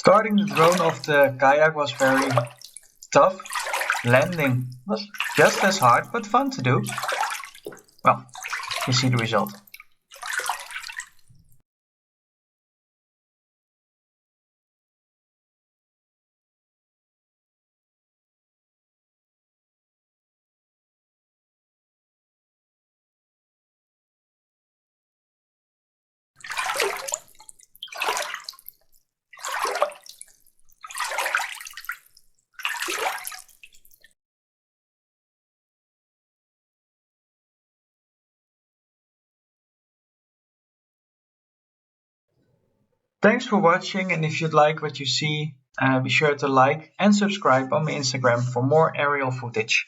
Starting the drone of the kayak was very tough. Landing was just as hard but fun to do. Well, you see the result. Thanks for watching, and if you like what you see, be sure to like and subscribe on my Instagram for more aerial footage.